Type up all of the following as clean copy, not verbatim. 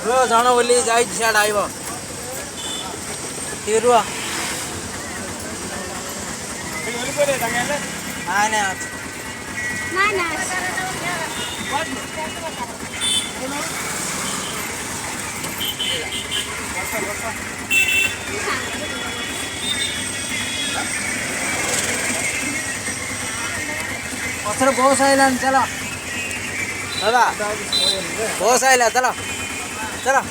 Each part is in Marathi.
जण बोली जाई सियाड आइब तिरुआ नाही नाही बहुत आइला चला दादा बहुत आइला चला चला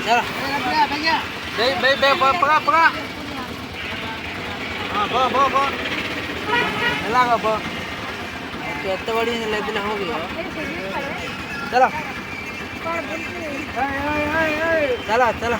चला पकड़ा पकड़ा हाँ बो लगा बो कितने बड़ी लेवल हो गई चला चला चला